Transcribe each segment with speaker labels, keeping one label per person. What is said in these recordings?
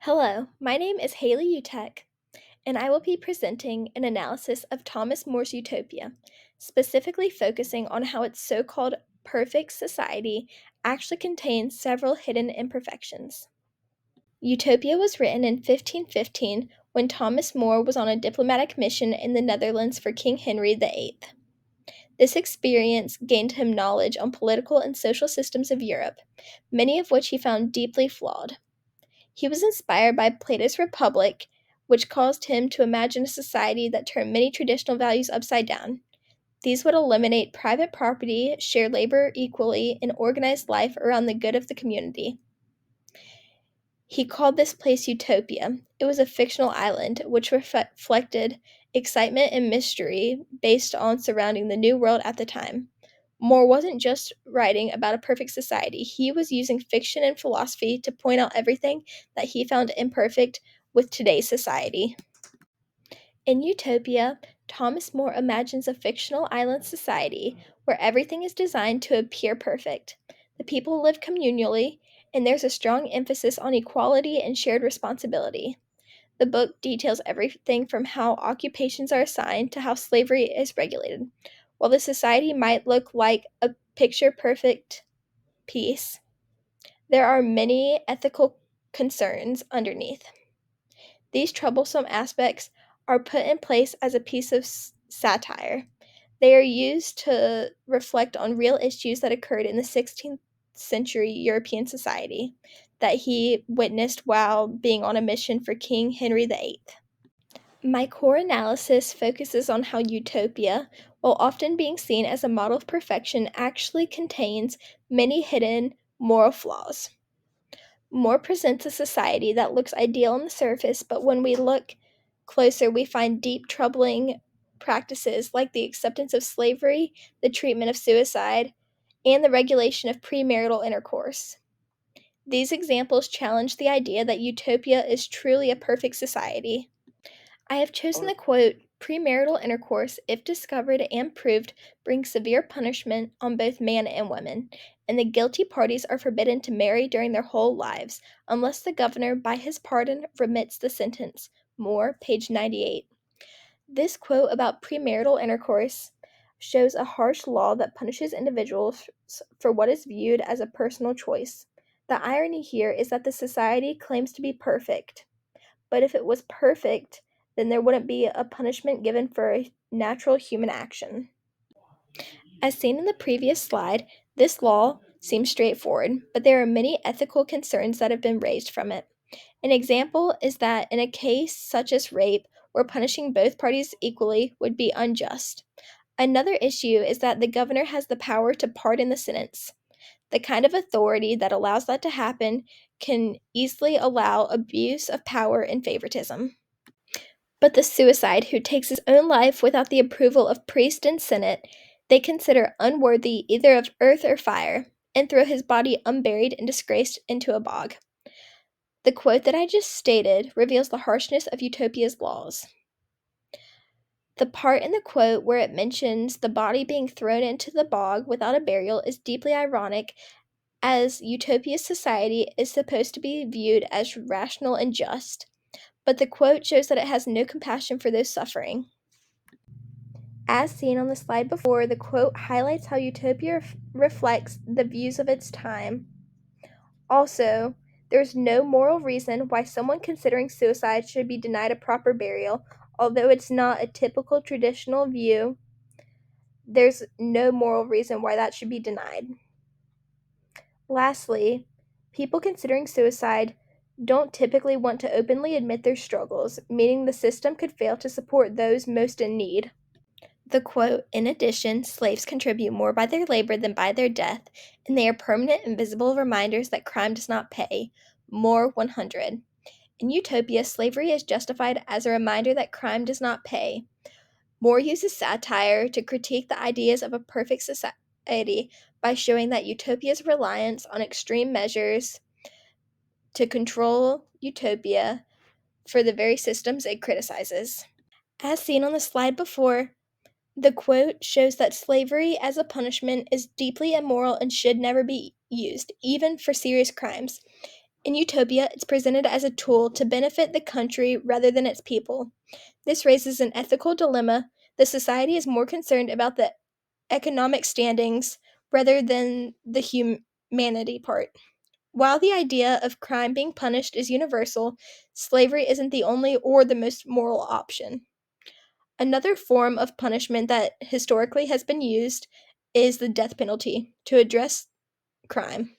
Speaker 1: Hello, my name is Haley Utek, and I will be presenting an analysis of Thomas More's Utopia, specifically focusing on how its so called perfect society actually contains several hidden imperfections. Utopia was written in 1515 when Thomas More was on a diplomatic mission in the Netherlands for King Henry VIII. This experience gained him knowledge on political and social systems of Europe, many of which he found deeply flawed. He was inspired by Plato's Republic, which caused him to imagine a society that turned many traditional values upside down. These would eliminate private property, share labor equally, and organize life around the good of the community. He called this place Utopia. It was a fictional island which reflected excitement and mystery based on surrounding the new world at the time. More wasn't just writing about a perfect society, he was using fiction and philosophy to point out everything that he found imperfect with today's society. In Utopia, Thomas More imagines a fictional island society where everything is designed to appear perfect. The people live communally, and there's a strong emphasis on equality and shared responsibility. The book details everything from how occupations are assigned to how slavery is regulated. While the society might look like a picture perfect piece, there are many ethical concerns underneath. These troublesome aspects are put in place as a piece of satire. They are used to reflect on real issues that occurred in the 16th century European society that he witnessed while being on a mission for King Henry VIII. My core analysis focuses on how Utopia, while often being seen as a model of perfection, actually contains many hidden moral flaws. More presents a society that looks ideal on the surface, but when we look closer, we find deep, troubling practices like the acceptance of slavery, the treatment of suicide, and the regulation of premarital intercourse. These examples challenge the idea that Utopia is truly a perfect society. I have chosen the quote premarital intercourse, if discovered and proved, brings severe punishment on both man and woman, and the guilty parties are forbidden to marry during their whole lives, unless the governor, by his pardon, remits the sentence. More, page 98. This quote about premarital intercourse shows a harsh law that punishes individuals for what is viewed as a personal choice. The irony here is that the society claims to be perfect. But if it was perfect, then there wouldn't be a punishment given for a natural human action. As seen in the previous slide, this law seems straightforward, but there are many ethical concerns that have been raised from it. An example is that in a case such as rape, where punishing both parties equally would be unjust. Another issue is that the governor has the power to pardon the sentence. The kind of authority that allows that to happen can easily allow abuse of power and favoritism. But the suicide who takes his own life without the approval of priest and senate, they consider unworthy either of earth or fire, and throw his body unburied and disgraced into a bog. The quote that I just stated reveals the harshness of Utopia's laws. The part in the quote where it mentions the body being thrown into the bog without a burial is deeply ironic, as Utopia's society is supposed to be viewed as rational and just, but the quote shows that it has no compassion for those suffering. As seen on the slide before, the quote highlights how Utopia reflects the views of its time. Also, there's no moral reason why someone considering suicide should be denied a proper burial. Although it's not a typical traditional view, there's no moral reason why that should be denied. Lastly, people considering suicide don't typically want to openly admit their struggles, meaning the system could fail to support those most in need. The quote, in addition, slaves contribute more by their labor than by their death, and they are permanent and visible reminders that crime does not pay. More 100. In Utopia, slavery is justified as a reminder that crime does not pay. More uses satire to critique the ideas of a perfect society by showing that Utopia's reliance on extreme measures to control Utopia for the very systems it criticizes. As seen on the slide before, the quote shows that slavery as a punishment is deeply immoral and should never be used, even for serious crimes. In Utopia, it's presented as a tool to benefit the country rather than its people. This raises an ethical dilemma. The society is more concerned about the economic standings rather than the humanity part. While the idea of crime being punished is universal, slavery isn't the only or the most moral option. Another form of punishment that historically has been used is the death penalty to address crime.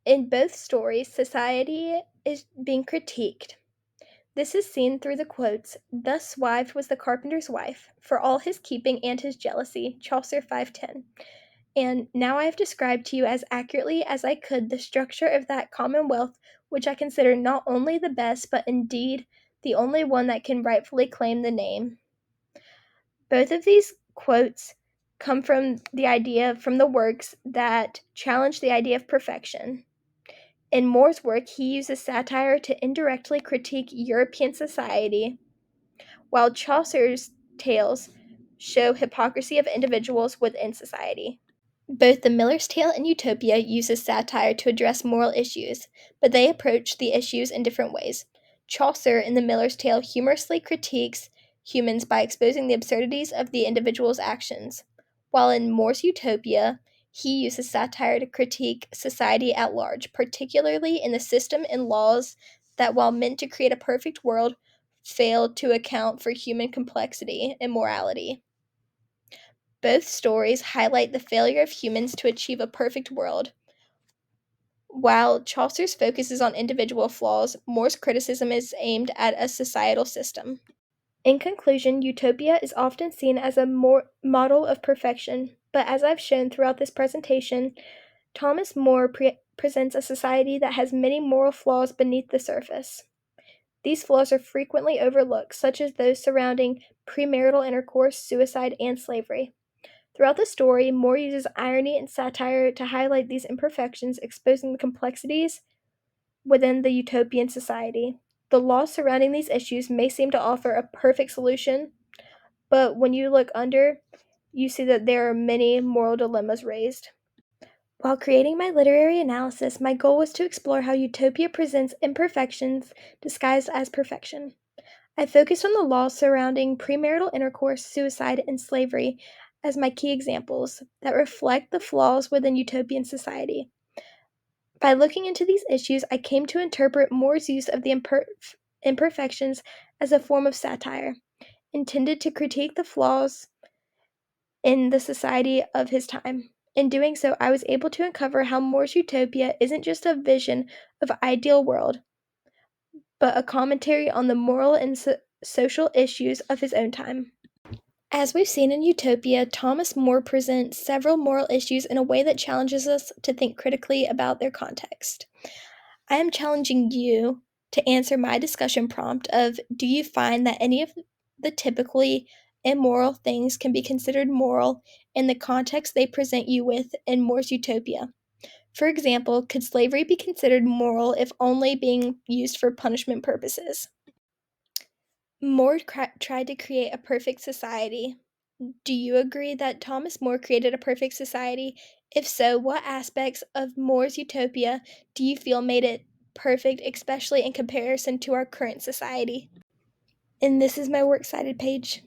Speaker 1: In both stories, society is being critiqued. This is seen through the quotes, "Thus wife was the carpenter's wife, for all his keeping and his jealousy," Chaucer 5:10. And now I have described to you as accurately as I could the structure of that commonwealth which I consider not only the best, but indeed the only one that can rightfully claim the name. Both of these quotes come from the works that challenge the idea of perfection. In More's work, he uses satire to indirectly critique European society, while Chaucer's tales show hypocrisy of individuals within society. Both The Miller's Tale and Utopia uses satire to address moral issues, but they approach the issues in different ways. Chaucer in The Miller's Tale humorously critiques humans by exposing the absurdities of the individual's actions, while in More's Utopia, he uses satire to critique society at large, particularly in the system and laws that, while meant to create a perfect world, fail to account for human complexity and morality. Both stories highlight the failure of humans to achieve a perfect world. While Chaucer's focus is on individual flaws, More's criticism is aimed at a societal system. In conclusion, Utopia is often seen as a model of perfection, but as I've shown throughout this presentation, Thomas More presents a society that has many moral flaws beneath the surface. These flaws are frequently overlooked, such as those surrounding premarital intercourse, suicide, and slavery. Throughout the story, Moore uses irony and satire to highlight these imperfections, exposing the complexities within the utopian society. The laws surrounding these issues may seem to offer a perfect solution, but when you look under, you see that there are many moral dilemmas raised. While creating my literary analysis, my goal was to explore how Utopia presents imperfections disguised as perfection. I focused on the laws surrounding premarital intercourse, suicide, and slavery as my key examples that reflect the flaws within utopian society. By looking into these issues, I came to interpret More's use of the imperfections as a form of satire, intended to critique the flaws in the society of his time. In doing so, I was able to uncover how More's Utopia isn't just a vision of an ideal world, but a commentary on the moral and social issues of his own time. As we've seen in Utopia, Thomas More presents several moral issues in a way that challenges us to think critically about their context. I am challenging you to answer my discussion prompt of, do you find that any of the typically immoral things can be considered moral in the context they present you with in More's Utopia? For example, could slavery be considered moral if only being used for punishment purposes? More tried to create a perfect society. Do you agree that Thomas More created a perfect society? If so, what aspects of More's Utopia do you feel made it perfect, especially in comparison to our current society? And this is my works cited page.